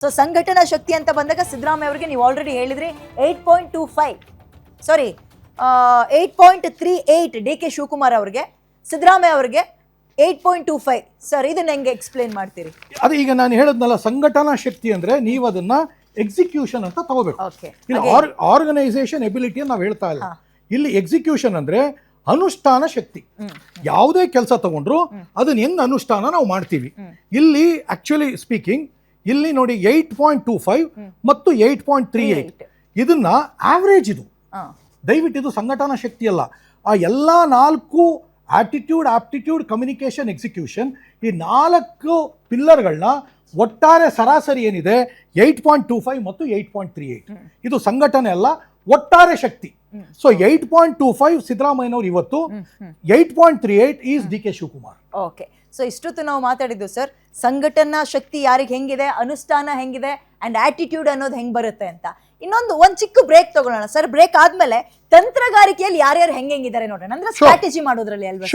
So ಸಂಘಟನಾ ಶಕ್ತಿ ಅಂತ ಬಂದಾಗ ಸಿದ್ದರಾಮಯ್ಯ ಅವರಿಗೆ ನೀವು ಆಲ್ರೆಡಿ ಹೇಳಿದ್ರಿ 8.25 ಸಾರಿ 8.38 ಡಿ ಕೆ ಶಿವಕುಮಾರ್ ಅವರಿಗೆ, ಸಿದ್ದರಾಮಯ್ಯ ಅವರಿಗೆ 8.25. ಸರ್ ಇದನ್ನ ಹೆಂಗೆ ಎಕ್ಸ್ಪ್ಲೇನ್ ಮಾಡ್ತೀರಿ? ಅದು ಈಗ ನಾನು ಹೇಳದ್ನಲ್ಲ, ಸಂಘಟನಾ ಶಕ್ತಿ ಅಂದ್ರೆ ನೀವು ಅದನ್ನ ಎಕ್ಸಿಕ್ಯೂಷನ್ ಅಂತ ತಗೋಬೇಕು. ಇಲ್ಲಿ ಆರ್ಗನೈಸೇಷನ್ ಎಬಿಲಿಟಿ ನಾವು ಹೇಳ್ತಾ ಇಲ್ಲ, ಇಲ್ಲಿ ಎಕ್ಸಿಕ್ಯೂಷನ್ ಅಂದ್ರೆ ಅನುಷ್ಠಾನ ಶಕ್ತಿ. ಯಾವುದೇ ಕೆಲಸ ತಗೊಂಡ್ರು ಅದನ್ನ ಹೆಂಗ್ ಅನುಷ್ಠಾನ ನಾವು ಮಾಡ್ತೀವಿ. ಇಲ್ಲಿ ಆಕ್ಚುಲಿ ಸ್ಪೀಕಿಂಗ್ ಇಲ್ಲಿ ನೋಡಿ 8.25 ಮತ್ತು 8.38 ಇದನ್ನ ಆವರೇಜ್. ಇದು ದಯವಿಟ್ಟು ಇದು ಸಂಘಟನಾ ಶಕ್ತಿ ಅಲ್ಲ. ಆ ಎಲ್ಲಾ 4 ಆಟಿಟ್ಯೂಡ್, ಆಪ್ಟಿಟ್ಯೂಡ್, ಕಮ್ಯುನಿಕೇಶನ್, ಎಕ್ಸಿಕ್ಯೂಷನ್, ಈ 4 ಪಿಲ್ಲರ್ಗಳನ್ನ ಒಟ್ಟಾರೆ ಸರಾಸರಿ ಏನಿದೆ 8.25 ಮತ್ತು 8.38. ಇದು ಸಂಘಟನೆ ಅಲ್ಲ, ಒಟ್ಟಾರೆ ಶಕ್ತಿ. ಸೊ 8.25 ಸಿದ್ದರಾಮಯ್ಯನವರು ಇವತ್ತು, 8.38 is D K Shivakumar. Okay, so ಇಷ್ಟೊತ್ತು ನಾವು ಮಾತಾಡಿದ್ದು ಸರ್ ಸಂಘಟನಾ ಶಕ್ತಿ ಯಾರಿಗೆ ಹೆಂಗಿದೆ, ಅನುಷ್ಠಾನ ಹೆಂಗಿದೆ ಅಂಡ್ ಆಟಿಟ್ಯೂಡ್ ಅನ್ನೋದು ಹೆಂಗ್ ಬರುತ್ತೆ ಅಂತ. ಒಂದ್ ಚಿಕ್ಕ ಬ್ರೇಕ್ ತಗೊಳ್ಳೋಣ ಸರ್. ಬ್ರೇಕ್ ಆದ್ಮೇಲೆ ತಂತ್ರಗಾರಿಕೆಯಲ್ಲಿ ಯಾರ್ಯಾರು ಹೆಂಗಿದ್ದಾರೆ ನೋಡೋಣ, ಅಂದ್ರೆ ಸ್ಟ್ರಾಟಜಿ ಮಾಡೋದ್ರಲ್ಲಿ ಅಲ್ವಾ?